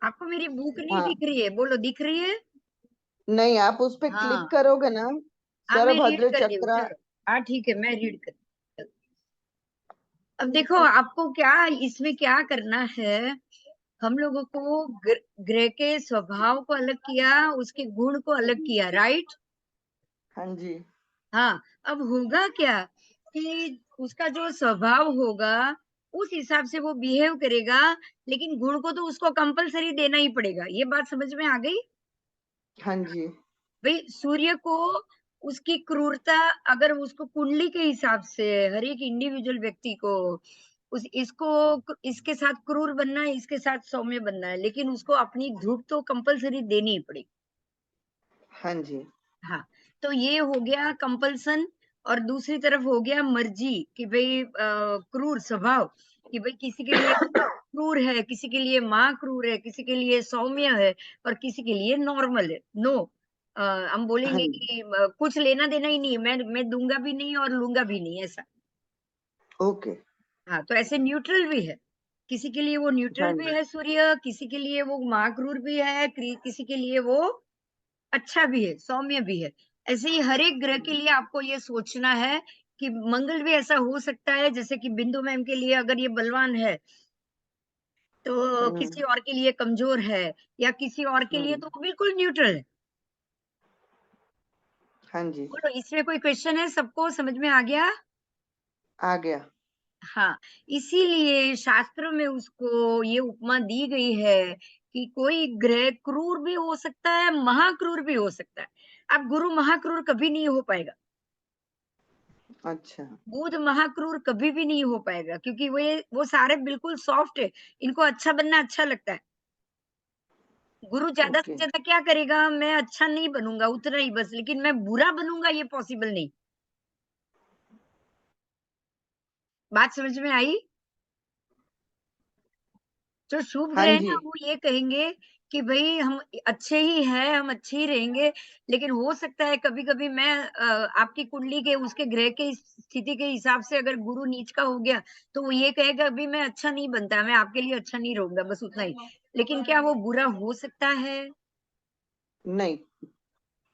आपको मेरी बुक नहीं हाँ दिख रही है? बोलो, दिख रही है? नहीं, आप उस पे क्लिक हाँ करोगे ना, हाँ, मैं रीड सरभद्र कर रही हूँ, चक्र। चलो। हाँ ठीक है, मैं रीड कर। अब देखो, आपको क्या इसमें क्या करना है। हम लोगों को ग्रह के स्वभाव को अलग किया, उसके गुण को अलग किया, राइट? हाँ जी। हाँ। अब होगा क्या कि उसका जो स्वभाव होगा उस हिसाब से वो बिहेव करेगा, लेकिन गुण को तो उसको कंपलसरी देना ही पड़ेगा। ये बात समझ में आ गई? हाँ जी। भाई, सूर्य को उसकी क्रूरता, अगर उसको कुंडली के हिसाब से हर एक इंडिविजुअल व्यक्ति को उस इसको इसके साथ क्रूर बनना है, इसके साथ सौम्य बनना है, लेकिन उसको अपनी धूप तो कंपलसरी देनी ही पड़ेगी। हाँ जी। हाँ, तो ये हो गया कंपल्सन। और दूसरी तरफ हो गया मर्जी कि भाई क्रूर स्वभाव, कि भाई किसी के लिए क्रूर है, किसी के लिए माँ क्रूर है, किसी के लिए सौम्य है, और किसी के लिए नॉर्मल है। नो, हम हाँ बोलेंगे जी। कि कुछ लेना देना ही नहीं है, मैं दूंगा भी नहीं और लूंगा भी नहीं, ऐसा। ओके। हाँ, तो ऐसे न्यूट्रल भी है। किसी के लिए वो न्यूट्रल हाँ भी जी। है सूर्य, किसी के लिए वो महाक्रूर भी है, किसी के लिए वो अच्छा भी है, सौम्य भी है। ऐसे ही हर एक ग्रह के लिए आपको ये सोचना है कि मंगल भी ऐसा हो सकता है, जैसे कि बिंदु मैम के लिए अगर ये बलवान है, तो हम्म। किसी और के लिए कमजोर है, या किसी और के लिए हम्म। तो वो बिल्कुल न्यूट्रल है। हाँ जी। बोलो, इसमें कोई क्वेश्चन है? सबको समझ में आ गया? आ गया। हाँ, इसीलिए शास्त्रों में उसको ये उपमा दी गई है कि कोई ग्रह क्रूर भी हो सकता है, महाक्रूर भी हो सकता है। अब गुरु महाक्रूर कभी नहीं हो पाएगा, अच्छा। बुध महाक्रूर कभी भी नहीं हो पाएगा, क्योंकि वो सारे बिल्कुल सॉफ्ट है। इनको अच्छा बनना अच्छा लगता है। गुरु ज्यादा से ओके। ज्यादा क्या करेगा? मैं अच्छा नहीं बनूंगा, उतना ही बस, लेकिन मैं बुरा बनूंगा ये पॉसिबल नहीं। बात समझ में आई? जो शुभ हाँ ग्रह है जी। ना, वो ये कहेंगे कि भई हम अच्छे ही हैं, हम अच्छे ही रहेंगे, लेकिन हो सकता है कभी-कभी मैं आपकी कुंडली के उसके ग्रह के स्थिति के हिसाब से अगर गुरु नीच का हो गया, तो वो ये कहेगा अभी मैं अच्छा नहीं बनता, मैं आपके लिए अच्छा नहीं रहूँगा, बस उतना ही। लेकिन क्या वो बुरा हो सकता है? नहीं।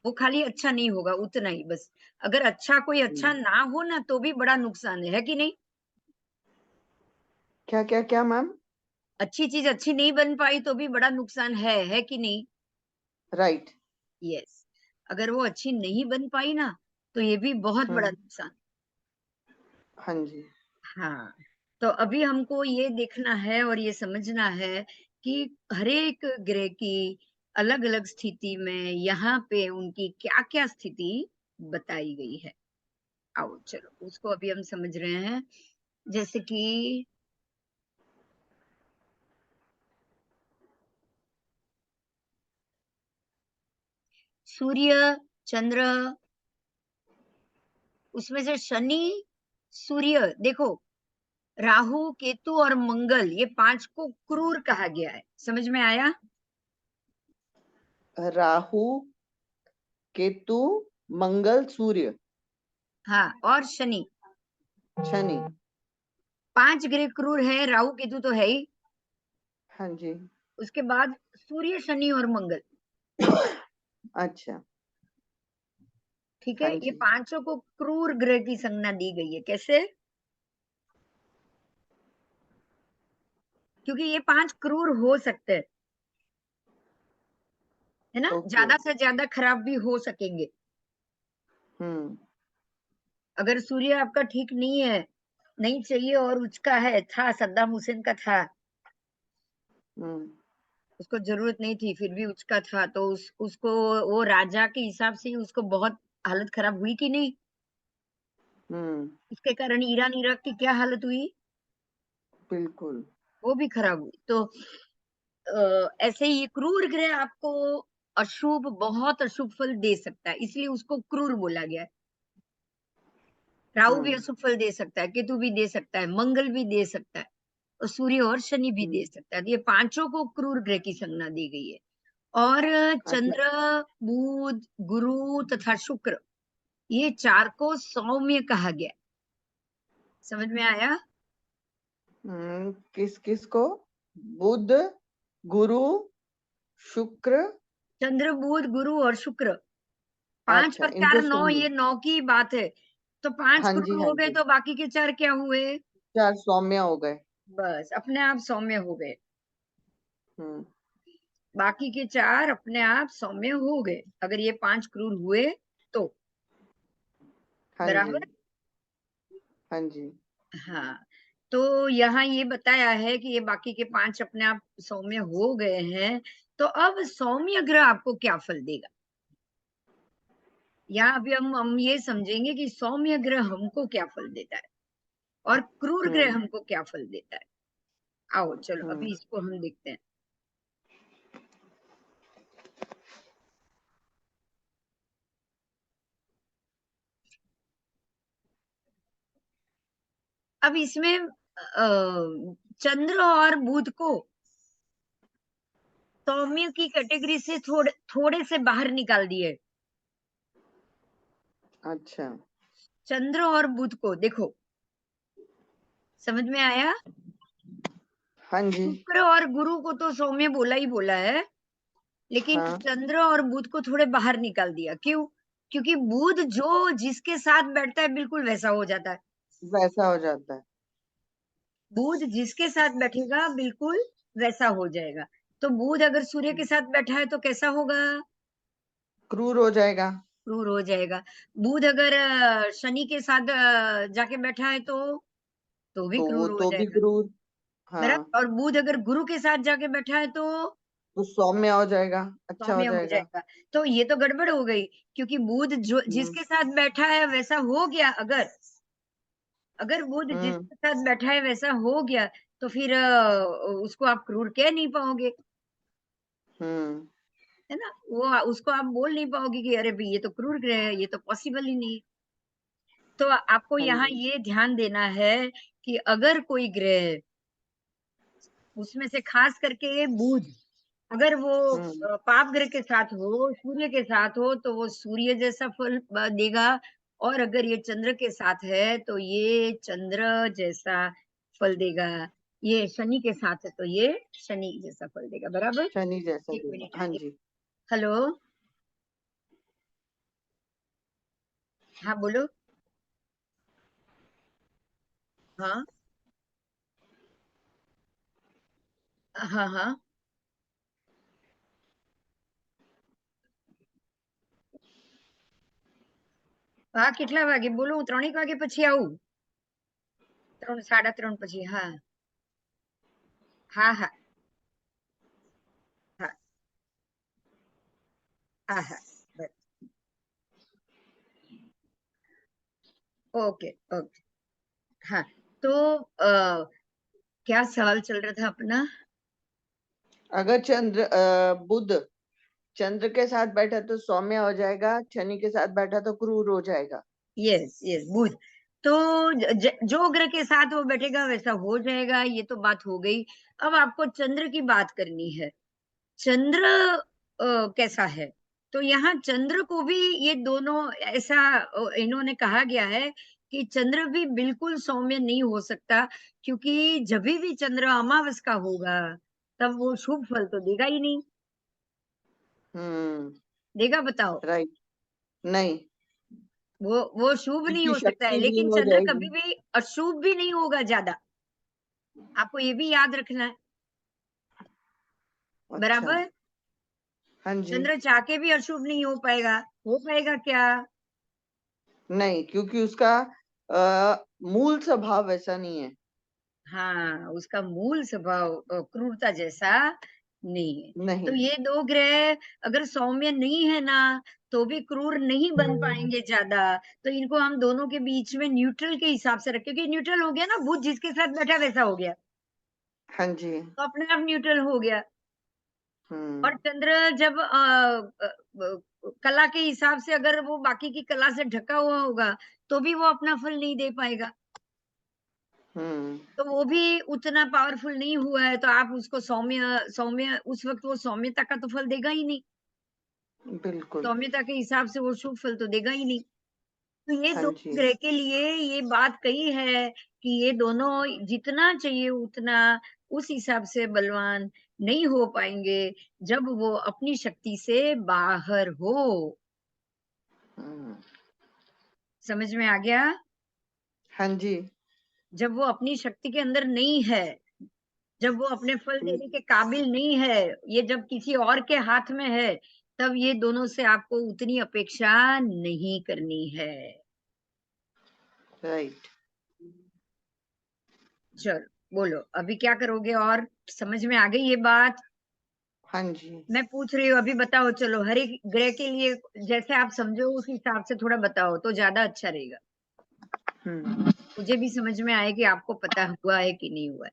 वो खाली अच्छा नहीं होगा, उतना ही बस। अगर अच्छा कोई अच्छा हम्म। ना हो ना, तो भी बड़ा नुकसान है कि नहीं? क्या क्या क्या मैम? अच्छी चीज़ अच्छी नहीं बन पाई तो भी बड़ा नुकसान है कि नहीं? राइट। यस। अगर वो अच्छी नहीं बन पाई ना, तो ये भी बहुत बड़ा हम्म। नुकसान। हाँ जी। हाँ, तो अभी हमको ये देखना है और ये समझना है कि हर एक ग्रह की अलग-अलग स्थिति में यहाँ पे उनकी क्या-क्या स्थिति बताई गई है। आओ चलो, उसको अभी हम समझ रहे हैं। जैसे कि सूर्य, चंद्र, उसमें से शनि, सूर्य, देखो, राहु, केतु और मंगल, ये 5 को क्रूर कहा गया है। समझ में आया? राहु, केतु, मंगल, सूर्य, हाँ, और शनि। शनि। 5 ग्रह क्रूर है, राहु, केतु तो है ही। हाँ जी। उसके बाद सूर्य, शनि और मंगल। अच्छा। ठीक है? हाँ ये जी। पांचों को क्रूर ग्रह की संज्ञा दी गई है। कैसे? क्योंकि ये 5 क्रूर हो सकते हैं, है ना? ओके। ज्यादा से ज्यादा खराब भी हो सकेंगे। हम्म। अगर सूर्य आपका ठीक नहीं है, नहीं चाहिए और उच का है, था सद्दाम हुसैन का था, हम्म। उसको जरूरत नहीं थी, फिर भी उसका था, तो उसको वो राजा के हिसाब से ही उसको बहुत हालत खराब हुई कि नहीं? हम्म। इसके कारण ईरान इराक की क्या हालत हुई? बिल्कुल। वो भी खराब हुई। तो ऐसे ही ये क्रूर ग्रह आपको अशुभ, बहुत अशुभ फल दे सकता है, इसलिए उसको क्रूर बोला गया है। राहु भी हम्म। अशुभ फल दे सकता है, केतु भी दे सकता है, मंगल भी दे सकता है, और सूर्य और शनि भी दे हम्म। सकता है। तो ये पांचों को क्रूर ग्रह की संज्ञा दी गई है। और अच्छा। चंद्र, बुध, गुरु तथा शुक्र, ये 4 को सौम्य कहा गया है। समझ में आया? किस किस को? बुध, गुरु, शुक्र, चंद्र, बुध, गुरु और शुक्र। 5 अच्छा पर इनको 4 9, सौम्य। ये 9 की बात है। तो 5 हाँ जी, क्रूर हाँ हो गए जी। तो बाकी के 4 क्या हुए? 4 सौम्य हो गए। बस अपने आप सौम्य हो गए। हुँ, बाकी के 4 अपने आप सौम्य हो गए, अगर ये 5 क्रूर हुए तो। हाँ जी, बराबर? हाँ जी। हाँ। तो यहाँ ये बताया है कि ये बाकी के 5 अपने आप सौम्य हो गए हैं, तो अब सौम्य ग्रह आपको क्या फल देगा? यहाँ अभी हम ये समझेंगे कि सौम्य ग्रह हमको क्या फल देता है और क्रूर ग्रह हुँ, हमको क्या फल देता है। आओ चलो हुँ। अभी इसको हम देखते हैं। अब इसमें चंद्र और बुध को सौम्य की कैटेगरी से थोड़े थोड़े से बाहर निकाल दिए। अच्छा, चंद्र और बुध को देखो, समझ में आया? हाँ जी, शुक्र और गुरु को तो सौम्य बोला ही बोला है, लेकिन हाँ, चंद्र और बुध को थोड़े बाहर निकाल दिया। क्यों? क्योंकि बुध जो जिसके साथ बैठता है बिल्कुल वैसा हो जाता है। वैसा हो जाता है। बुध जिसके साथ बैठेगा बिल्कुल वैसा हो जाएगा। तो बुध अगर सूर्य के हुँ, साथ बैठा है तो कैसा होगा? क्रूर हो जाएगा, क्रूर हो जाएगा। बुध अगर शनि के साथ जाके बैठा है तो भी तो वो क्रूर हो तो भी जाएगा। क्रूर। हाँ, बराबर? और बुध अगर गुरु के साथ जाके बैठा है तो तो सौम्य हो जाएगा, अच्छा हो सौम्य हो जाएगा। जाएगा। तो ये तो गड़बड़ हो गई, क्योंकि बुध जो हुँ, जिसके साथ बैठा है वैसा हो गया। अगर अगर बुध हुँ, जिसके साथ बैठा है वैसा हो गया, तो फिर उसको आप क्रूर कह नहीं पाओगे, हुँ, है ना? वो उसको आप बोल नहीं पाओगे कि अरे भई ये तो क्रूर ग्रह है, ये तो पॉसिबल ही नहीं है। तो आपको हाँ यहाँ जी, ये ध्यान देना है कि अगर कोई ग्रह, उसमें से खास करके बुध, अगर वो हुँ, पाप ग्रह के साथ हो, सूर्य के साथ हो, तो वो सूर्य जैसा फल देगा। और अगर ये चंद्र के साथ है, तो ये चंद्र जैसा फल देगा। ये शनि के साथ है, तो ये शनि जैसा फल देगा। बराबर? शनि जैसा 1 देगा। मिनट, हाँ 1 जी, हेलो? हाँ, बोलो। हाँ। हाँ, हाँ। હા, કેટલા વાગે? બોલો, હું 3 એક વાગે પછી આવું. 3 3:30 પછી. હા. હા, હા. હા. હા, હા. બસ. Okay, okay. हाँ, तो क्या सवाल चल रहा था अपना? अगर बुध चंद्र के साथ बैठा तो सौम्य हो जाएगा, शनि के साथ बैठा तो क्रूर हो जाएगा। यस, यस, बुध। तो जो ग्रह के साथ वो बैठेगा वैसा हो जाएगा, ये तो बात हो गई। अब आपको चंद्र की बात करनी है। चंद्र कैसा है? तो यहाँ चंद्र को भी ये दोनों ऐसा इन्होंने कहा गया है कि चंद्र भी बिल्कुल सौम्य नहीं हो सकता, क्योंकि जभी भी चंद्र अमावस का होगा, तब वो शुभ फल तो देगा ही नहीं। हुँ, देगा बताओ? राइट, नहीं, वो शुभ नहीं उसकी हो सकता है, शक्ति लेकिन हीन हो चंद्र जाएगी। कभी भी अशुभ भी नहीं होगा ज़्यादा। आपको ये भी याद रखना है। अच्छा, बराबर? हाँ जी, चंद्र चाह के भी अशुभ नहीं हो पाएगा। हो पाएगा क्या? नहीं क्योंकि उसका मूल स्वभाव वैसा नहीं है। हाँ, उसका मूल स्वभाव क्रूरता जैसा नहीं है। तो नहीं, ये 2 ग्रह अगर सौम्य नहीं है ना, तो भी क्रूर नहीं बन पाएँगे ज़्यादा। तो इनको हम दोनों के बीच में न्यूट्रल के हिसाब से रखें, क्योंकि न्यूट्रल हो गया ना, बुध जिसके साथ बैठा वैसा हो गया। हाँ जी, तो अपने आप न्यूट्रल हो गया। हुँ, और चंद्र जब कला के हिसाब से अगर वो बाकी की कला से ढका हुआ होगा, तो भी वो अपना फल नहीं दे पाएगा। हुँ, तो वो भी उतना पावरफुल नहीं हुआ है, तो आप उसको सौम्य सौम्य उस वक़्त वो सौम्यता का तो फल देगा ही नहीं। बिल्कुल, सौम्यता के हिसाब से वो शुभ फल तो देगा ही नहीं। तो ये हाँ 2 जी, ग्रह के लिए ये बात कही है कि ये दोनों जितना चाहिए उतना उस हिसाब से बलवान नहीं हो पाएंगे जब वो अपनी शक्ति से बाहर हो। समझ में आ गया? हाँ जी। जब वो अपनी शक्ति के अंदर नहीं है, जब वो अपने फल देने के काबिल नहीं है, ये जब किसी और के हाथ में है, तब ये दोनों से आपको उतनी अपेक्षा नहीं करनी है। राइट। चलो बोलो अभी क्या करोगे? और समझ में आ गई ये बात? हाँ जी। मैं पूछ रही हूँ, अभी बताओ। चलो हर एक ग्रह के लिए जैसे आप समझो उस हिसाब से थोड़ा बताओ तो ज्यादा अच्छा रहेगा। मुझे भी समझ में आए कि आपको पता हुआ है कि नहीं हुआ है।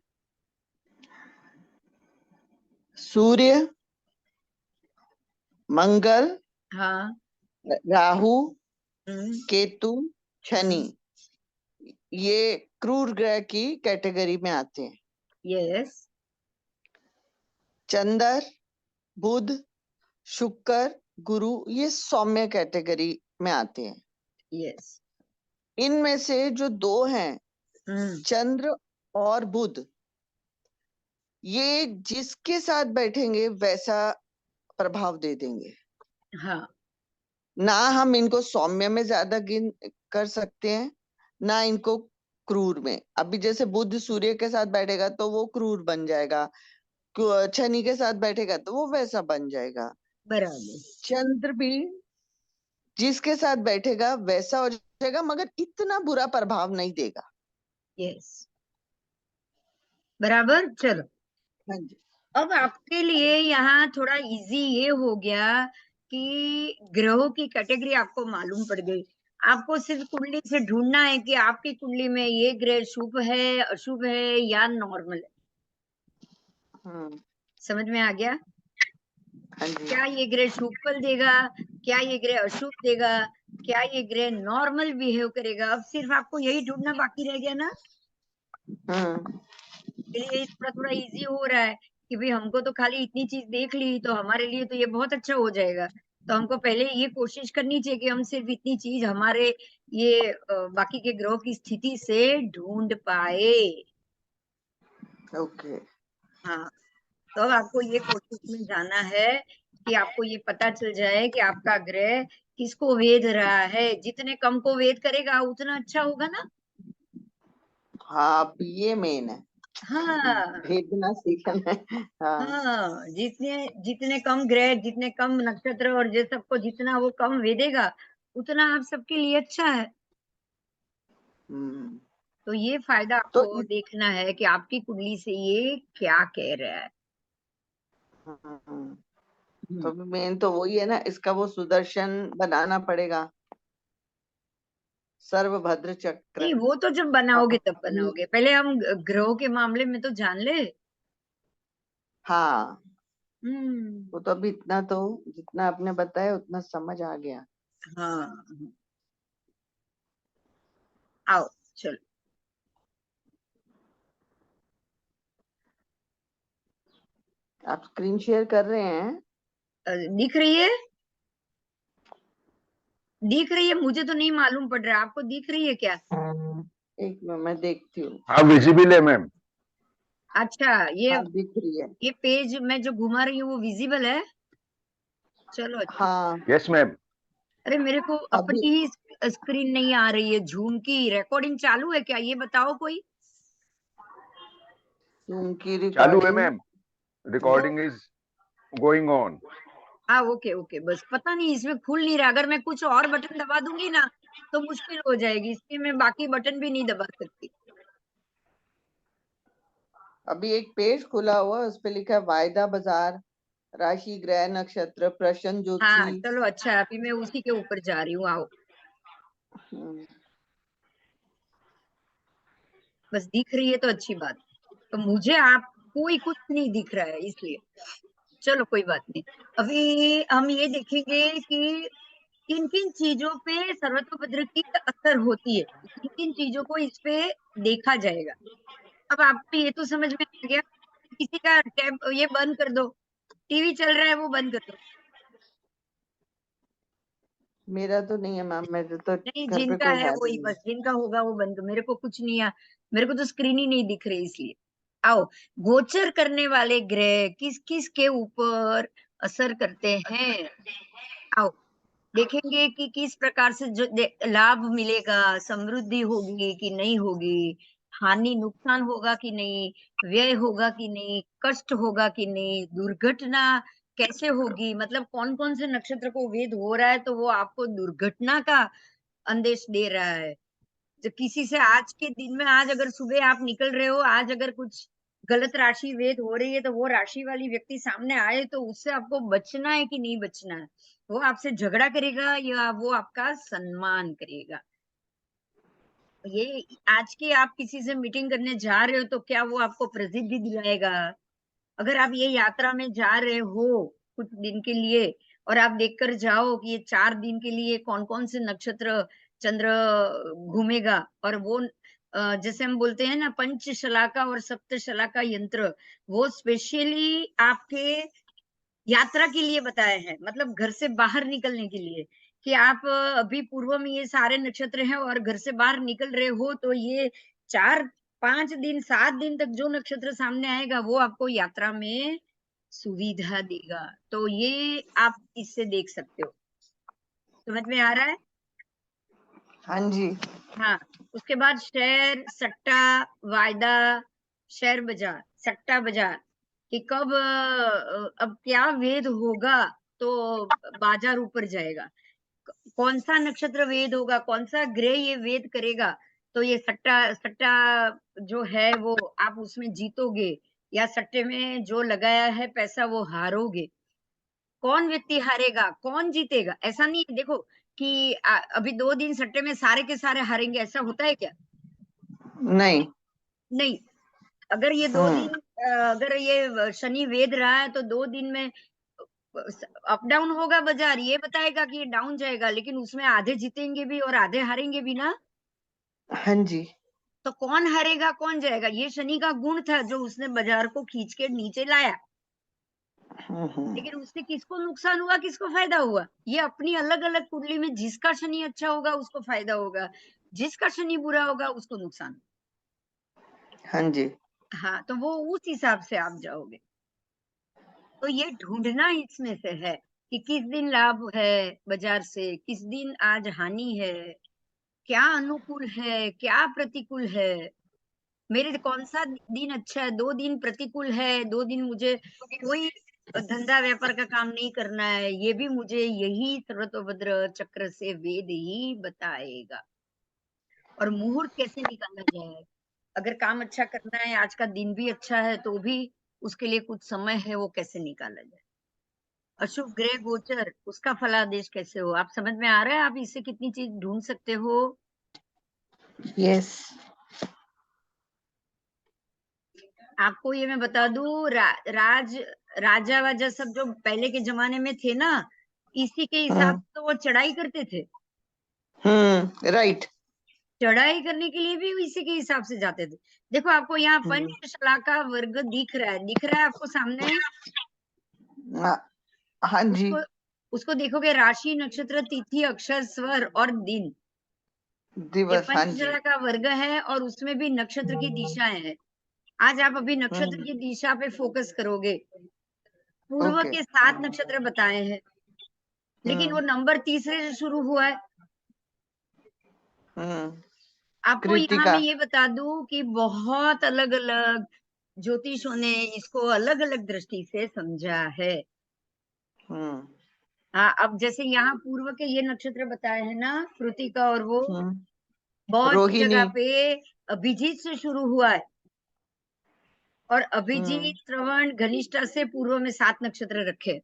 सूर्य, मंगल, हाँ। राहु, हम्म। केतु, शनि, ये क्रूर ग्रह की कैटेगरी में आते हैं। यस। चंद्र, बुध, शुक्र, गुरु, ये सौम्य कैटेगरी में आते हैं। यस। इनमें से जो दो हैं, चंद्र और बुध, ये जिसके साथ बैठेंगे वैसा प्रभाव दे देंगे। हाँ। ना हम इनको सौम्य में ज्यादा गिन कर सकते हैं, ना इनको क्रूर में। अभी जैसे बुध सूर्य के साथ बैठेगा तो वो क्रूर बन जाएगा, शनि के साथ बैठेगा तो वो वैसा बन जाएगा। बराबर। चंद्र भी जिसके साथ बैठेगा वैसा हो जाएगा, मगर इतना बुरा प्रभाव नहीं देगा। यस। बराबर। चलो हाँ जी। अब आपके लिए यहाँ थोड़ा इजी ये हो गया कि ग्रहों की कैटेगरी आपको मालूम पड़ गई। आपको सिर्फ कुंडली से ढूंढना है कि आपकी कुंडली में ये ग्रह शुभ है, अशुभ है या नॉर्मल है। समझ में आ गया? हाँ जी। क्या ये ग्रह शुभ फल देगा, क्या ये ग्रह अशुभ देगा, क्या ये ग्रह नॉर्मल बिहेव करेगा। अब सिर्फ आपको यही ढूंढना बाकी रह गया ना। ये थोड़ा थोड़ा इजी हो रहा है कि भाई हमको तो खाली इतनी चीज देख ली तो हमारे लिए तो ये बहुत अच्छा हो जाएगा। तो हमको पहले ये कोशिश करनी चाहिए कि हम सिर्फ इतनी चीज हमारे ये बाकी के ग्रहों की स्थिति से ढूंढ पाए। ओके। हाँ। तो अब आपको ये कोशिश में जाना है कि आपको ये पता चल जाए कि आपका ग्रह किसको वेध रहा है। जितने कम को वेध करेगा उतना अच्छा होगा ना। हाँ, अब ये मेन है, हाँ। भेजना सीखना है। हाँ। हाँ, जितने जितने कम ग्रह, जितने कम नक्षत्र और ये सबको जितना वो कम वेदेगा उतना आप सबके लिए अच्छा है। हम्म। तो ये फायदा तो आपको देखना है कि आपकी कुंडली से ये क्या कह रहा है। तो मेन तो वही है ना, इसका वो सुदर्शन बनाना पड़ेगा, सर्वभद्र चक्र। नहीं वो तो जब बनाओगे तब बनाओगे, पहले हम ग्रहों के मामले में तो जान ले। हाँ, हम्म। वो तो अभी इतना तो जितना आपने बताया उतना समझ आ गया। हाँ। आओ चलो। आप स्क्रीन शेयर कर रहे हैं? दिख रही है? दिख रही है? मुझे तो नहीं मालूम पड़ रहा, आपको दिख रही है क्या? एक मिनट मैं देखती हूँ। हाँ विजिबल है मैम। अच्छा, हाँ, दिख रही है। ये पेज मैं जो घुमा रही हूँ वो विजिबल है। चलो अच्छा। हाँ, यस मैम। अरे मेरे को अभी अपनी ही स्क्रीन नहीं आ रही है। झूम की रिकॉर्डिंग चालू है क्या ये बताओ कोई। उनकी चालू है recording. Ma'am, recording is going on. हाँ ओके ओके, बस पता नहीं इसमें खुल नहीं रहा। अगर मैं कुछ और बटन दबा दूंगी ना तो मुश्किल हो जाएगी, इसलिए मैं बाकी बटन भी नहीं दबा सकती। अभी एक पेज खुला हुआ है, उस पे लिखा है वायदा बाजार, राशि, ग्रह, नक्षत्र, प्रश्न हाँ ज्योतिषी। चलो अच्छा, अभी मैं उसी के ऊपर जा रही हूँ। आओ। हम्म, बस दिख रही है तो अच्छी बात। तो मुझे आप कोई कुछ नहीं दिख रहा है इसलिए चलो कोई बात नहीं। अभी हम ये देखेंगे कि किन किन चीजों पे सर्वतोभद्र की असर होती है, किन किन चीजों को इस पे देखा जाएगा। अब आपको ये तो समझ में आ गया, किसी का टैब ये बंद कर दो, टीवी चल रहा है वो बंद कर दो। मेरा तो नहीं है मैम, मेरे तो नहीं घर पे जिनका कोई है है भी वही, नहीं। बस जिनका होगा वो बंद। मेरे को कुछ नहीं है, मेरे को तो स्क्रीन ही नहीं दिख रही इसलिए। आओ, गोचर करने वाले ग्रह किस किस के ऊपर असर करते हैं। आओ देखेंगे कि किस प्रकार से जो लाभ मिलेगा, समृद्धि होगी कि नहीं होगी, हानि नुकसान होगा कि नहीं, व्यय होगा कि नहीं, कष्ट होगा कि नहीं, दुर्घटना कैसे होगी। मतलब कौन कौन से नक्षत्र को वेद हो रहा है तो वो आपको दुर्घटना का अंदेश दे रहा है। जो किसी से आज के दिन में, आज अगर सुबह आप निकल रहे हो, आज अगर कुछ गलत राशि वेद हो रही है तो वो राशि वाली व्यक्ति सामने आए तो उससे आपको बचना है कि नहीं बचना है। वो आपसे झगड़ा करेगा या वो आपका सम्मान करेगा। ये आज की आप किसी से मीटिंग करने जा रहे हो तो क्या वो आपको प्रसिद्धि दिलाएगा। अगर आप ये यात्रा में जा रहे हो कुछ दिन के लिए और आप देखकर जाओ कि ये 4 दिन के लिए कौन कौन से नक्षत्र चंद्र घूमेगा, और वो जैसे हम बोलते हैं ना पंचशलाका और सप्तशलाका यंत्र, वो स्पेशली आपके यात्रा के लिए बताए हैं, मतलब घर से बाहर निकलने के लिए। कि आप अभी पूर्व में ये सारे नक्षत्र हैं और घर से बाहर निकल रहे हो तो ये 4 5 दिन 7 दिन तक जो नक्षत्र सामने आएगा वो आपको यात्रा में सुविधा देगा। तो ये आप इससे देख सकते हो। समझ में आ रहा है। हाँ जी। हाँ, उसके बाद शेयर सट्टा वायदा, शेयर बाजार सट्टा बाजार कि कब अब क्या वेद होगा तो बाजार ऊपर जाएगा। कौन सा नक्षत्र वेद होगा, कौन सा ग्रह ये वेद करेगा तो ये सट्टा सट्टा जो है वो आप उसमें जीतोगे, या सट्टे में जो लगाया है पैसा वो हारोगे। कौन व्यक्ति हारेगा कौन जीतेगा ऐसा नहीं है। देखो कि अभी 2 दिन सट्टे में सारे के सारे हारेंगे, ऐसा होता है क्या। नहीं। नहीं। अगर ये 2 दिन अगर ये शनि वेद रहा है तो 2 दिन में अप डाउन होगा बाजार, ये बताएगा कि ये डाउन जाएगा, लेकिन उसमें आधे जीतेंगे भी और आधे हारेंगे भी ना। हाँ जी। तो कौन हारेगा कौन जाएगा, ये शनि का गुण था जो उसने बाजार को खींच के नीचे लाया। लेकिन उससे किसको नुकसान हुआ किसको फायदा हुआ, ये अपनी अलग अलग कुंडली में जिसका शनि अच्छा होगा उसको फायदा होगा, जिसका शनि बुरा होगा उसको नुकसान। हाँ जी। हाँ, तो वो उस हिसाब से आप जाओगे। तो ये ढूंढना इसमें से है कि किस दिन लाभ है बाजार से, किस दिन आज हानि है, क्या अनुकूल है क्या प्रतिकूल है। मेरे कौन सा दिन अच्छा है, 2 दिन प्रतिकूल है, 2 दिन मुझे कोई धंधा व्यापार का काम नहीं करना है, ये भी मुझे यही सर्वतोभद्र चक्र से वेद ही बताएगा। और मुहूर्त कैसे निकाला जाए, अगर काम अच्छा करना है, आज का दिन भी अच्छा है तो भी उसके लिए कुछ समय है, वो कैसे निकाला जाए। अशुभ ग्रह गोचर उसका फलादेश कैसे हो, आप समझ में आ रहा है। आप इससे कितनी चीज ढूंढ सकते हो। यस। आपको ये मैं बता दूं, राजा वाजा सब जो पहले के जमाने में थे ना, इसी के हिसाब से तो वो चढ़ाई करते थे। राइट। चढ़ाई करने के लिए भी इसी के हिसाब से जाते थे। देखो आपको यहाँ पंचशला का वर्ग दिख रहा है आपको सामने। हाँ जी। उसको देखोगे, राशि नक्षत्र तिथि अक्षर स्वर और दिन, ये दिवस। हाँ जी। पंचशला का वर्ग है और उसमें भी नक्षत्र की दिशाएं हैं। आज आप अभी नक्षत्र की दिशा पे फोकस करोगे। पूर्व ओके। के 7 नक्षत्र बताए हैं, लेकिन वो नंबर तीसरे से शुरू हुआ है। आपको यहाँ कृतिका। मैं ये बता दूं कि बहुत अलग अलग ज्योतिषों ने इसको अलग अलग दृष्टि से समझा है। हाँ, अब जैसे यहाँ पूर्व के ये नक्षत्र बताए हैं ना, कृतिका, और वो बहुत सी रोहिणी। जगह पे अभिजीत से शुरू हुआ है, और अभिजीत श्रवण घनिष्ठा से पूर्व में 7 नक्षत्र रखे।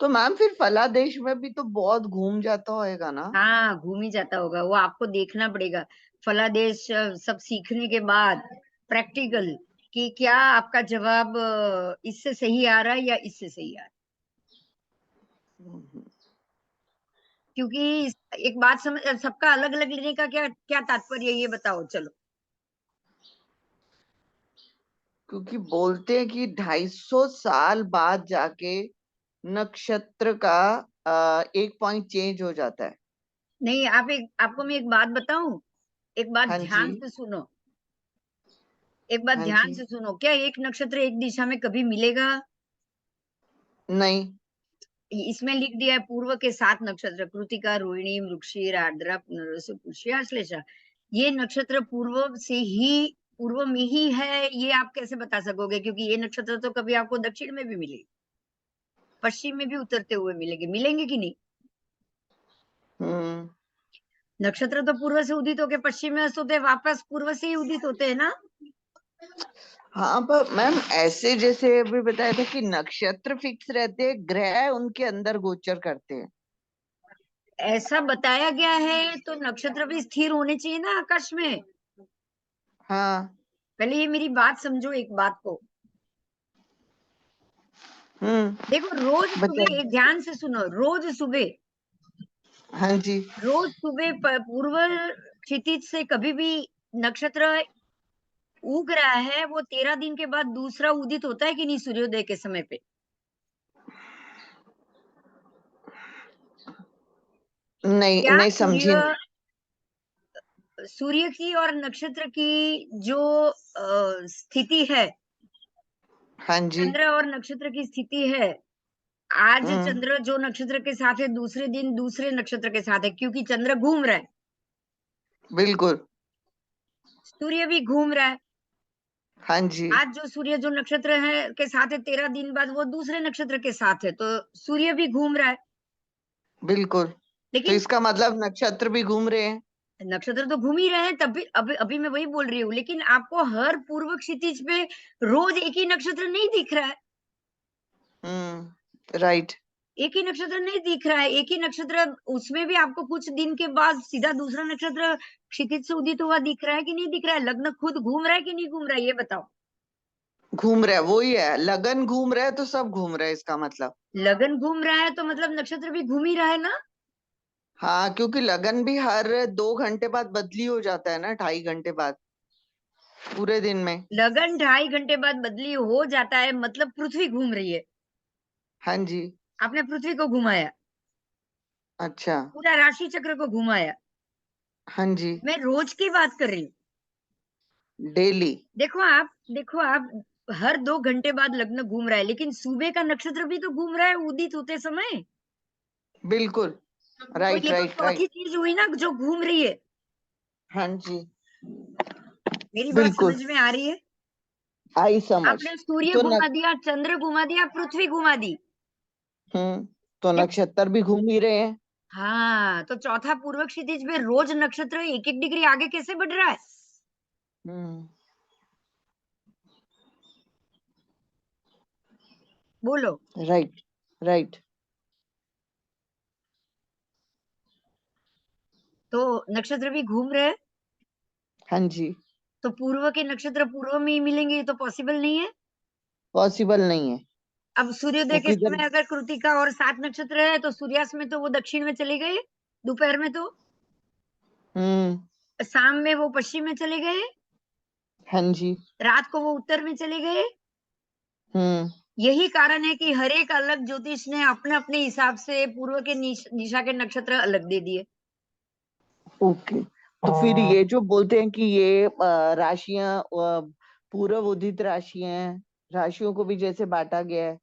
तो मैम फिर फलादेश में भी तो बहुत घूम जाता होएगा ना। हाँ, घूम ही जाता होगा, वो आपको देखना पड़ेगा। फलादेश सब सीखने के बाद प्रैक्टिकल कि क्या आपका जवाब इससे सही आ रहा है या इससे सही आ रहा है। क्योंकि एक बात समझ, सबका अलग अलग लेने का क्या क्या तात्पर्य ये बताओ चलो। क्योंकि बोलते हैं कि 250 साल बाद जाके नक्षत्र का एक पॉइंट चेंज हो जाता है। नहीं, आपको मैं एक बात बताऊं, एक बात हाँ ध्यान जी, से सुनो, एक बात हाँ ध्यान जी, से सुनो, क्या एक नक्षत्र एक दिशा में कभी मिलेगा? नहीं, इसमें लिख दिया है पूर्व के 7 नक्षत्र, कृतिका, रोहिणी, मृगशीर, आर्द्रा, पुनर्वसु, पुष्य, आश्लेषा। ये नक्षत्र पूर्व में ही है, ये आप कैसे बता सकोगे? क्योंकि ये नक्षत्र तो कभी आपको दक्षिण में भी मिलेगी, पश्चिम में भी उतरते हुए मिलेंगे, मिलेंगे कि नहीं? हम्म, नक्षत्र तो पूर्व से उदित होके पश्चिम में अस्त होते हैं, वापस पूर्व से ही उदित होते हैं ना। हाँ पर मैम ऐसे जैसे अभी बताया था कि नक्षत्र फिक्स रहते हैं, ग्रह उनके अंदर गोचर करते हैं। ऐसा बताया गया है तो नक्षत्र भी स्थिर होने चाहिए ना आकाश में। हाँ, पहले ये मेरी बात समझो, एक बात को देखो, रोज सुबह बताइए। ध्यान से सुनो, हाँ जी, रोज सुबह पूर्व क्षितिज से कभी भी नक्षत्र उग रहा है, वो 13 दिन के बाद दूसरा उदित होता है कि नहीं सूर्योदय के समय पे? नहीं क्या नहीं समझी नहीं। सूर्य की और नक्षत्र की जो स्थिति है, हाँ जी, चंद्र और नक्षत्र की स्थिति है, आज हम्म, चंद्र जो नक्षत्र के साथ है, दूसरे दिन दूसरे नक्षत्र के साथ है, क्योंकि चंद्र घूम रहा है, बिल्कुल, सूर्य भी घूम रहा है। हाँ जी, आज जो सूर्य जो नक्षत्र है के साथ है, 13 दिन बाद वो दूसरे नक्षत्र के साथ है, तो सूर्य भी घूम रहा है। बिल्कुल। तो लेकिन इसका मतलब नक्षत्र भी घूम रहे हैं। नक्षत्र तो घूम ही रहे हैं, तब भी अभी अभी मैं वही बोल रही हूँ, लेकिन आपको हर पूर्व क्षितिज पे रोज एक ही नक्षत्र नहीं दिख रहा है। राइट। एक ही नक्षत्र नहीं दिख रहा है, एक ही नक्षत्र, उसमें भी आपको कुछ दिन के बाद सीधा दूसरा नक्षत्र क्षितिज से उदित हुआ दिख रहा है कि नहीं दिख रहा है? लग्न खुद घूम रहा है कि नहीं घूम रहा है, ये बताओ। घूम रहा है, वही है, लगन घूम रहा है तो सब घूम रहा है इसका मतलब। लगन घूम रहा है तो मतलब नक्षत्र भी घूम ही रहा है ना। हाँ, क्योंकि लगन भी हर 2 घंटे बाद बदली हो जाता है ना, 2.5 घंटे बाद, पूरे दिन में। लगन 2.5 घंटे बाद बदली हो जाता है, मतलब पृथ्वी घूम रही है। हाँ जी। आपने पृथ्वी को घुमाया, अच्छा। पूरा राशि चक्र को घुमाया। हाँ जी। मैं रोज की बात कर रही हूँ। डेली। देखो आप हर 2 घंटे बाद लग्न घूम रहा है, लेकिन सुबह का नक्षत्र भी तो घूम रहा है उदित होते समय। बिल्कुल। तो राइट ये तो राइट चौथी राइट। चीज हुई ना जो घूम रही है। हाँ जी। मेरी बात बिल्कुल। समझ में आ रही है? आई समझ। आपने सूर्य तो घुमा दिया, चंद्र घुमा दिया, पृथ्वी घुमा दी। तो देखो, नक्षत्र भी घूम ही रहे हैं। हाँ, तो चौथा पूर्व क्षितिज में रोज नक्षत्र 1-1 डिग्री आगे कैसे बढ़ रहा है? हम्म। बोलो। Right right. तो नक्षत्र भी घूम रहे हैं, हाँ जी। तो पूर्व के नक्षत्र पूर्व में ही मिलेंगे, ये तो पॉसिबल नहीं है। पॉसिबल नहीं है। अब सूर्योदय वो के किधर? समय अगर कृतिका और 7 नक्षत्र है, तो सूर्यास्त में तो वो दक्षिण में चले गए, दोपहर में तो, हम्म। शाम में वो पश्चिम में चले गए, हाँ जी। रात को वो उत्तर में चले गए। हम्म। यही कारण है कि हर एक अलग ज्योतिष ने अपने अपने हिसाब से पूर्व के दिशा के नक्षत्र अलग दे दिए। ओके, तो फिर ये जो बोलते हैं कि ये राशियां, पूर्व उदित राशियां हैं, राशियों को भी जैसे बांटा गया है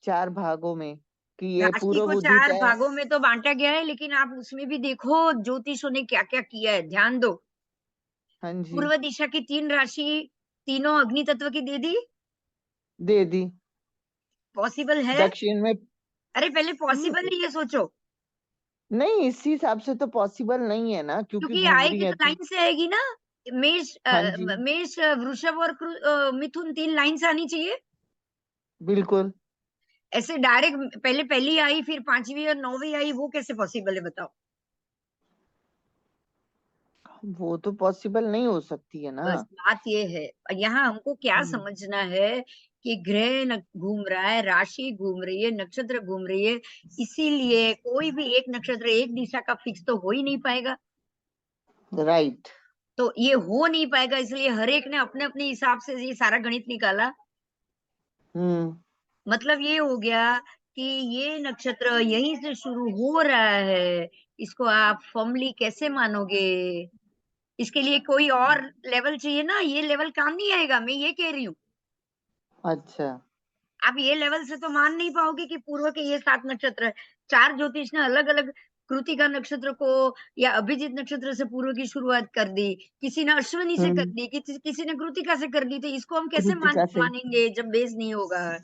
4 भागों में, कि ये राशि पूर्व को उदित 4 है। भागों में तो बांटा गया है, लेकिन आप उसमें भी देखो ज्योतिषों ने क्या क्या किया है, ध्यान दो। हाँ जी। पूर्व दिशा की 3 राशि तीनों अग्नि तत्व की दे दी। दे दी। पॉसिबल है? दक्षिण में। अरे पहले पॉसिबल हम्म, है ये सोचो। नहीं, इस हिसाब से तो पॉसिबल नहीं है ना, क्योंकि क्योंकि घूम रही आएगी है तो तो। लाइन से आएगी ना। मेष हाँ जी। मेष वृषभ और मिथुन 3 लाइन से आनी चाहिए। बिल्कुल। ऐसे डायरेक्ट पहले पहली आई फिर 5वीं और 9वीं आई, वो कैसे पॉसिबल है बताओ? वो तो पॉसिबल नहीं हो सकती है ना। बस बात ये है, यहाँ हमको क्या हम्म। समझना है कि ग्रह घूम रहा है, राशि घूम रही है, नक्षत्र घूम रही है, इसीलिए कोई भी एक नक्षत्र एक दिशा का फिक्स तो हो ही नहीं पाएगा। राइट। तो ये हो नहीं पाएगा, इसलिए हर एक ने अपने अपने हिसाब से ये सारा गणित निकाला। हम्म। मतलब ये हो गया कि ये नक्षत्र यहीं से शुरू हो रहा है, इसको आप फॉर्मली कैसे मानोगे? इसके लिए कोई और लेवल चाहिए ना, ये लेवल काम नहीं आएगा, मैं ये कह रही हूँ। अच्छा। आप ये लेवल से तो मान नहीं पाओगे कि पूर्व के ये 7 नक्षत्र है। 4 ज्योतिष ने अलग-अलग कृतिका नक्षत्र को या अभिजीत नक्षत्र से पूर्व की शुरुआत कर दी, किसी ने अश्विनी से कर दी, किसी ने कृतिका से कर दी, तो इसको हम कैसे कृतिका से। मानेंगे जब बेस नहीं होगा?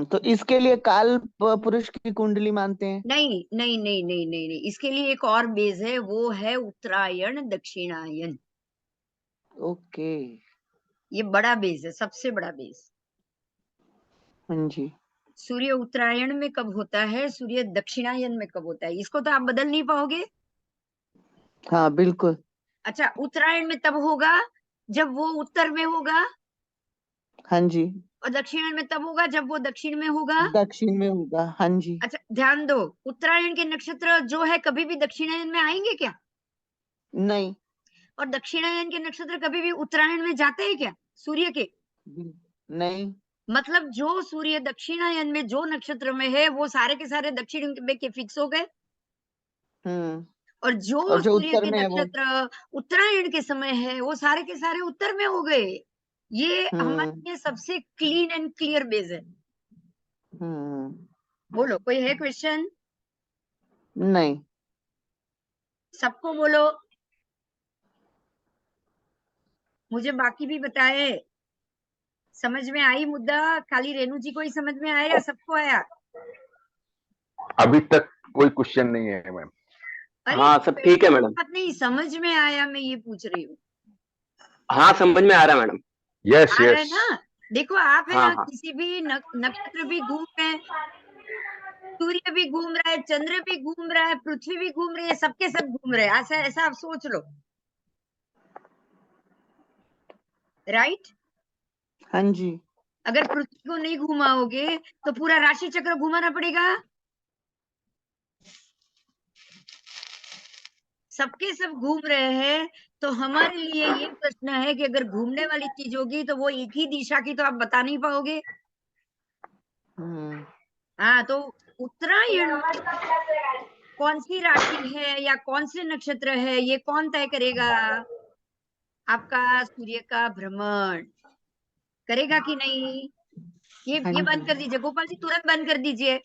तो इसके लिए काल पुरुष की कुंडली मानते हैं। नहीं, नहीं, नहीं, नहीं, नहीं, नहीं, इसके लिए एक और बेस है, वो है उत्तरायण, दक्षिणायन। ओके। ये बड़ा बेस है, सबसे बड़ा बेस। हाँ जी। सूर्य उत्तरायण में कब होता है, सूर्य दक्षिणायन में कब होता है, इसको तो आप बदल नहीं पाओगे। हाँ बिल्कुल। अच्छा, उत्तरायण में तब होगा जब वो उत्तर में होगा, हाँ जी। और दक्षिणायन में तब होगा जब वो दक्षिण में होगा। दक्षिण में होगा। हाँ जी। अच्छा, ध्यान दो, उत्तरायण के नक्षत्र जो है कभी भी दक्षिणायन में आएंगे क्या? नहीं। और दक्षिणायन के नक्षत्र कभी भी उत्तरायण में जाते हैं क्या सूर्य के? नहीं। मतलब जो सूर्य दक्षिणायन में जो नक्षत्र में है वो सारे के सारे दक्षिण में के फिक्स हो गए, हम्म। और जो और जो सूर्य उत्तर के में है वो। नक्षत्र उत्तरायण के समय है वो सारे के सारे उत्तर में हो गए। ये हम्म। हमारे लिए सबसे क्लीन एंड क्लियर बेस है। हम्म। बोलो, कोई है क्वेश्चन? नहीं। सबको बोलो, मुझे बाकी भी बताए। समझ में आई मुद्दा? खाली रेणु जी को ही समझ में आया या सबको आया? अभी तक कोई क्वेश्चन नहीं है मैम। अरे हाँ सब ठीक है मैडम। बात नहीं, समझ में आया, मैं ये पूछ रही हूँ। हाँ समझ में आ रहा है मैडम। यस आ रहा है यस। ना? देखो, आप है हाँ ना, हाँ। किसी भी नक्षत्र भी घूम रहे हैं, सूर्य भी घूम रहा है, चंद्र भी घूम रहा है, पृथ्वी भी घूम रही है, सबके सब घूम रहे हैं, ऐसा ऐसा आप सोच लो। राइट? हाँ जी। अगर पृथ्वी को नहीं घुमाओगे तो पूरा राशि चक्र घुमाना पड़ेगा। सबके सब घूम रहे हैं, तो हमारे लिए ये प्रश्न है कि अगर घूमने वाली चीज होगी तो वो एक ही दिशा की तो आप बता नहीं पाओगे। हम्म। हाँ, तो उत्तरायण में कौन सी राशि है या कौन से नक्षत्र है ये कौन तय करेगा? आपका सूर्य का भ्रमण करेगा कि नहीं? हाँ ये जी। बंद कर दीजिए गोपाल जी, तुरंत बंद कर दीजिए।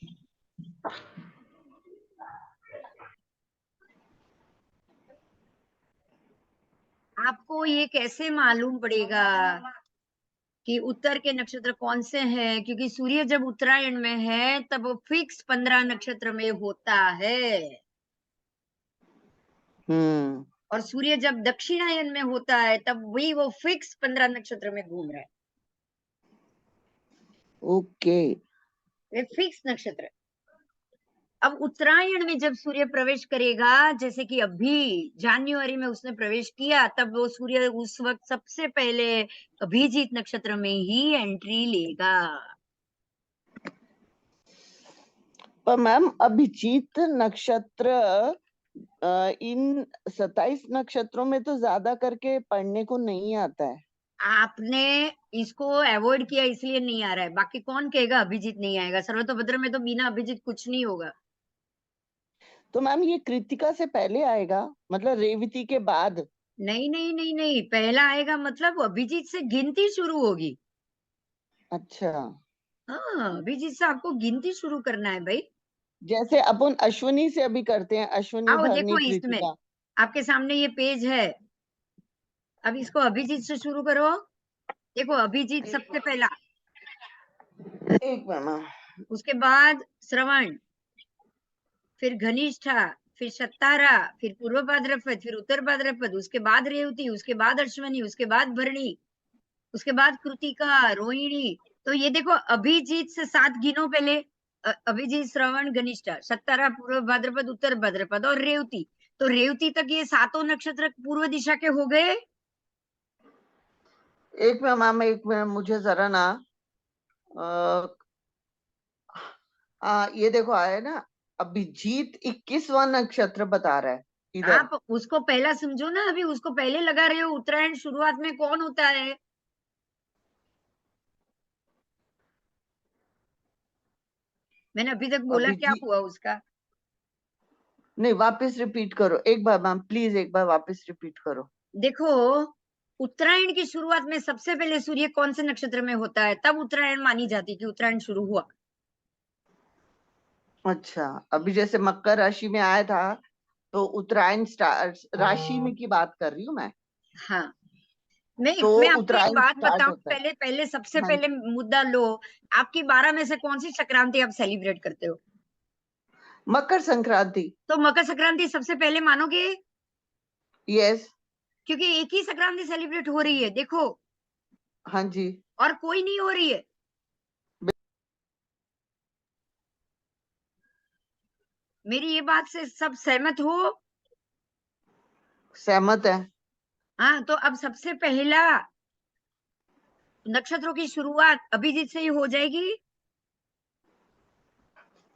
आपको ये कैसे मालूम पड़ेगा कि उत्तर के नक्षत्र कौन से हैं? क्योंकि सूर्य जब उत्तरायण में है तब वो फिक्स 15 नक्षत्र में होता है, हम्म। और सूर्य जब दक्षिणायन में होता है तब भी वो फिक्स 15 नक्षत्र में घूम रहा है। ओके। ये फिक्स नक्षत्र है। अब उत्तरायण में जब सूर्य प्रवेश करेगा, जैसे कि अभी जनवरी में उसने प्रवेश किया, तब वो सूर्य उस वक्त सबसे पहले अभिजीत नक्षत्र में ही एंट्री लेगा। पर मैम अभिजीत नक्षत्र इन 27 नक्षत्रों में तो ज्यादा करके पढ़ने को नहीं आता है। आपने इसको अवॉइड किया इसलिए नहीं आ रहा है, बाकी कौन कहेगा अभिजीत नहीं आएगा? सर्वतोभद्र में तो बिना अभिजीत कुछ नहीं होगा। तो मैम ये कृतिका से पहले आएगा, मतलब रेवती के बाद। नहीं, नहीं, नहीं, नहीं, पहला आएगा मतलब अभिजीत से गिनती शुरू होगी। अच्छा। हाँ, अभिजीत से आपको गिनती शुरू करना है भाई। जैसे अपन अश्विनी से अभी करते हैं, अश्विनी आओ देखो, भरनी इसमें कृतिका। आपके सामने ये पेज है, अब इसको अभिजीत से शुरू करो। देखो, अभिजीत सबसे पहला, एक मैम। उसके बाद श्रवण, फिर घनिष्ठा, फिर सत्तारा, फिर पूर्व भाद्रपद, फिर उत्तर भाद्रपद, उसके बाद रेवती, उसके बाद अश्वनी, उसके बाद भरणी, उसके बाद कृतिका, रोहिणी। तो ये देखो, अभिजीत से 7 गिनो पहले। अभिजीत, श्रवण, घनिष्ठा, सत्तारा, पूर्व भाद्रपद, उत्तर भाद्रपद और रेवती। तो रेवती तक ये 7 नक्षत्र पूर्व दिशा के हो गए। एक मैम, एक मैम, मुझे जरा ना ये देखो आया ना, अभिजीत 21वां नक्षत्र बता रहा है इधर। आप उसको पहला समझो ना, अभी उसको पहले लगा रहे हो। उत्तरायण शुरुआत में कौन होता है? मैंने अभी तक बोला क्या अभिजीत हुआ उसका? नहीं, वापस रिपीट करो एक बार मैम, प्लीज एक बार वापस रिपीट करो। देखो, उत्तरायण की शुरुआत में सबसे पहले सूर्य कौन से नक्षत्र में होता है, तब उत्तरायण मानी जाती है कि उत्तरायण शुरू हुआ। अच्छा, अभी जैसे मकर राशि में आया था तो उत्तरायण राशि में की बात कर रही हूँ मैं। हाँ, मैं तो मैं आपको एक उत्तरायण बात स्टार्ट बताऊं, होता है। पहले पहले सबसे हाँ, पहले मुद्दा लो। आपकी 12 में से कौन सी संक्रांति आप सेलिब्रेट करते हो? मकर संक्रांति। तो मकर संक्रांति सबसे पहले मानोगे? यस। क्योंकि एक ही संक्रांति सेलिब्रेट हो रही है, देखो, हाँ जी। और कोई नहीं हो रही है। मेरी ये बात से सब सहमत हो? सहमत है। हाँ, तो अब सबसे पहला नक्षत्रों की शुरुआत अभिजीत से ही हो जाएगी।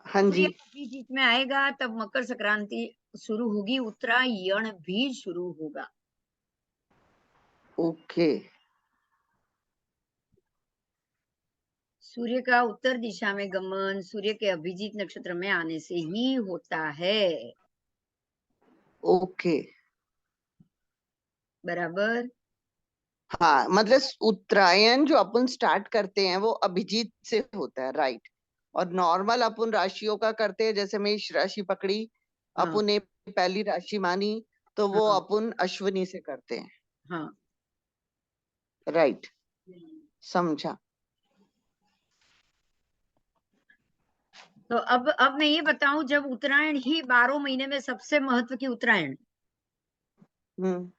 हाँ सूर्य जी। अभिजीत में आएगा तब मकर संक्रांति शुरू होगी, उत्तरायण भी शुरू होगा। ओके। सूर्य का उत्तर दिशा में गमन सूर्य के अभिजीत नक्षत्र में आने से ही होता है। ओके। बराबर। हाँ, मतलब उत्तरायण जो अपन स्टार्ट करते हैं वो अभिजीत से होता है, राइट। और नॉर्मल अपन राशियों का करते हैं, जैसे मेष राशि पकड़ी, हाँ अपन ने पहली राशि मानी, तो वो हाँ अपन अश्विनी से करते हैं, हाँ। राइट। समझा। तो अब मैं ये बताऊं, जब उत्तरायण ही 12 महीने में सबसे महत्व की उत्तरायण, हम्म।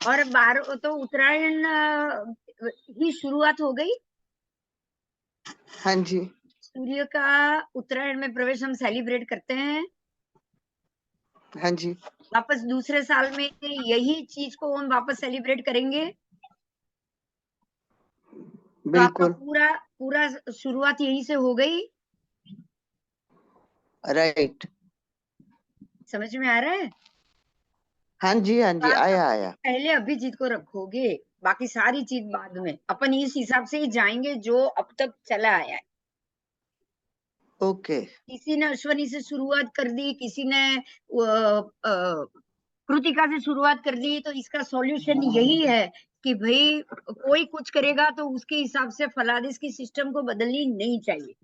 और 12 तो उत्तरायण ही शुरुआत हो गई। हाँ जी। सूर्य का उत्तरायण में प्रवेश हम सेलिब्रेट करते हैं। हाँ जी। वापस दूसरे साल में यही चीज को हम वापस सेलिब्रेट करेंगे। तो आपका बिल्कुल। पूरा पूरा शुरुआत यहीं से हो गई। राइट। समझ में आ रहा है? हाँ जी, हाँ तो जी, आप आया सबसे आया। पहले अभिजीत को रखोगे, बाकी सारी चीज बाद में। अपन इस हिसाब से ही जाएंगे जो अब तक चला आया है। ओके। किसी ने अश्वनी से शुरुआत कर दी, किसी ने कृतिका से शुरुआत कर दी, तो इसका सॉल्यूशन यही है कि भाई कोई कुछ करेगा तो उसके हिसाब से फलादेश की सिस्टम को बदलनी नहीं चाहिए।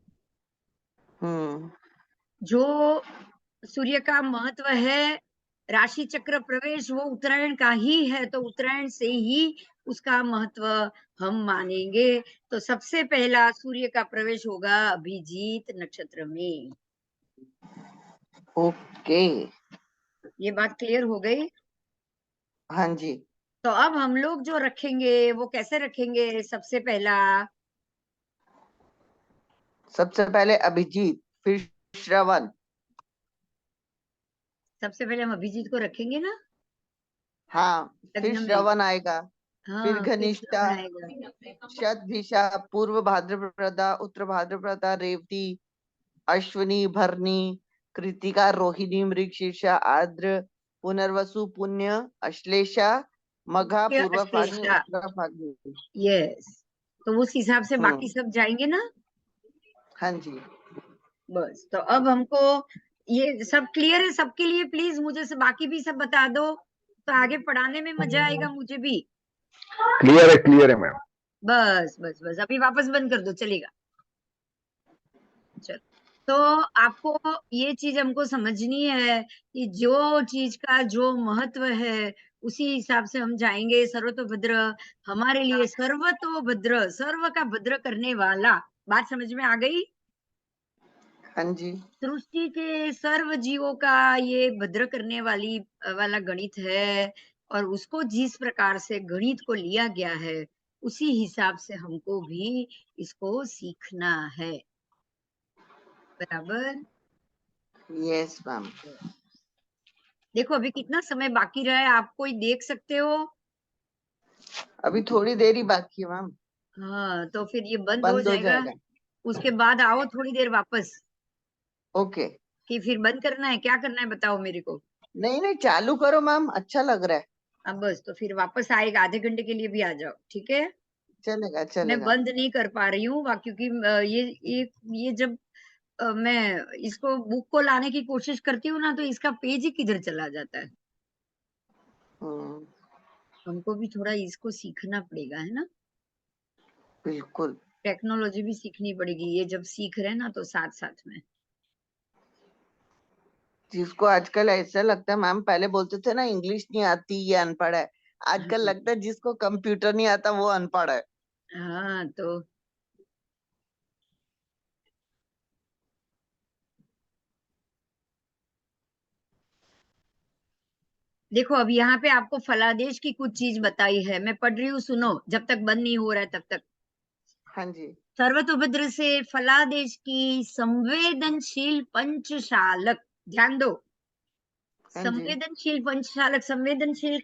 हम्म। जो सूर्य का महत्व है, राशि चक्र प्रवेश वो उत्तरायण का ही है, तो उत्तरायण से ही उसका महत्व हम मानेंगे। तो सबसे पहला सूर्य का प्रवेश होगा अभिजीत नक्षत्र में। ओके। ये बात क्लियर हो गई? हाँ जी। तो अब हम लोग जो रखेंगे वो कैसे रखेंगे? सबसे पहला, सबसे पहले अभिजीत, फिर श्रवण। सबसे पहले हम अभिजीत को रखेंगे ना हाँ, फिर लग्न में। श्रवण आएगा, फिर हाँ, फिर घनिष्ठा, श्रवण आएगा। शतभिषा, पूर्व भाद्रपदा, उत्तर भाद्रपदा, रेवती, अश्विनी, भरणी, कृतिका, रोहिणी, मृगशीर्षा, आर्द्र, पुनर्वसु, पुण्य, अश्लेषा, मघा, पूर्व फाल्गुनी, अश्लेषा, उत्तर फाल्गुनी। यस। तो उस हिसाब से बाकी हम्म। सब जाएंगे ना। हाँ जी। बस, तो अब हमको ये सब क्लियर है सबके लिए? प्लीज मुझे से बाकी भी सब बता दो, तो आगे पढ़ाने में मजा आएगा मुझे भी। क्लियर है मैम। बस बस बस, अभी वापस बंद कर दो, चलेगा। चलो, तो आपको ये चीज हमको समझनी है कि जो चीज का जो महत्व है उसी हिसाब से हम जाएंगे। सर्वतोभद्र हमारे लिए, सर्वतोभद्र, सर्व का भद्र करने वाला, बात समझ में आ गई? हाँ जी। सृष्टि के सर्व जीवों का ये भद्र करने वाला गणित है। और उसको जिस प्रकार से गणित को लिया गया है उसी हिसाब से हमको भी इसको सीखना है। बराबर। Yes ma'am. देखो, अभी कितना समय बाकी रहा है, आप कोई देख सकते हो? अभी थोड़ी देर ही बाकी है मैम, हाँ, तो फिर ये बंद हो बंद हो जाएगा। जाएगा। उसके बाद आओ थोड़ी देर वापस, ओके। कि फिर बंद करना है, क्या करना है बताओ मेरे को। नहीं नहीं, चालू करो मैम, अच्छा लग रहा है। अब बस, तो फिर वापस आएगा, आधे घंटे के लिए भी आ जाओ, ठीक है? चलेगा मैं चलेगा। बंद नहीं कर पा रही हूँ क्योंकि ये जब मैं इसको बुक को लाने की कोशिश करती हूँ ना, तो इसका पेज ही किधर चला जाता है। हम्म, हमको भी थोड़ा इसको सीखना पड़ेगा, है ना? बिल्कुल। टेक्नोलॉजी भी सीखनी पड़ेगी, ये जब सीख रहे हैं ना तो साथ-साथ में। जिसको आजकल ऐसा लगता है, मैम पहले बोलते थे ना इंग्लिश नहीं आती ये अनपढ़ है, आजकल हाँ, लगता है जिसको कंप्यूटर नहीं आता वो अनपढ़ है। हाँ, तो देखो अब यहाँ पे आपको फलादेश की कुछ चीज बताई है, मैं पढ़ रही हूँ, सुनो जब तक बंद नहीं हो रहा है तब तक। हाँ जी। सर्वतोभद्र से फलादेश की संवेदनशील पंचशालक, ध्यान दो, हाँ जी। संवेदनशील पंचशालक, संवेदनशील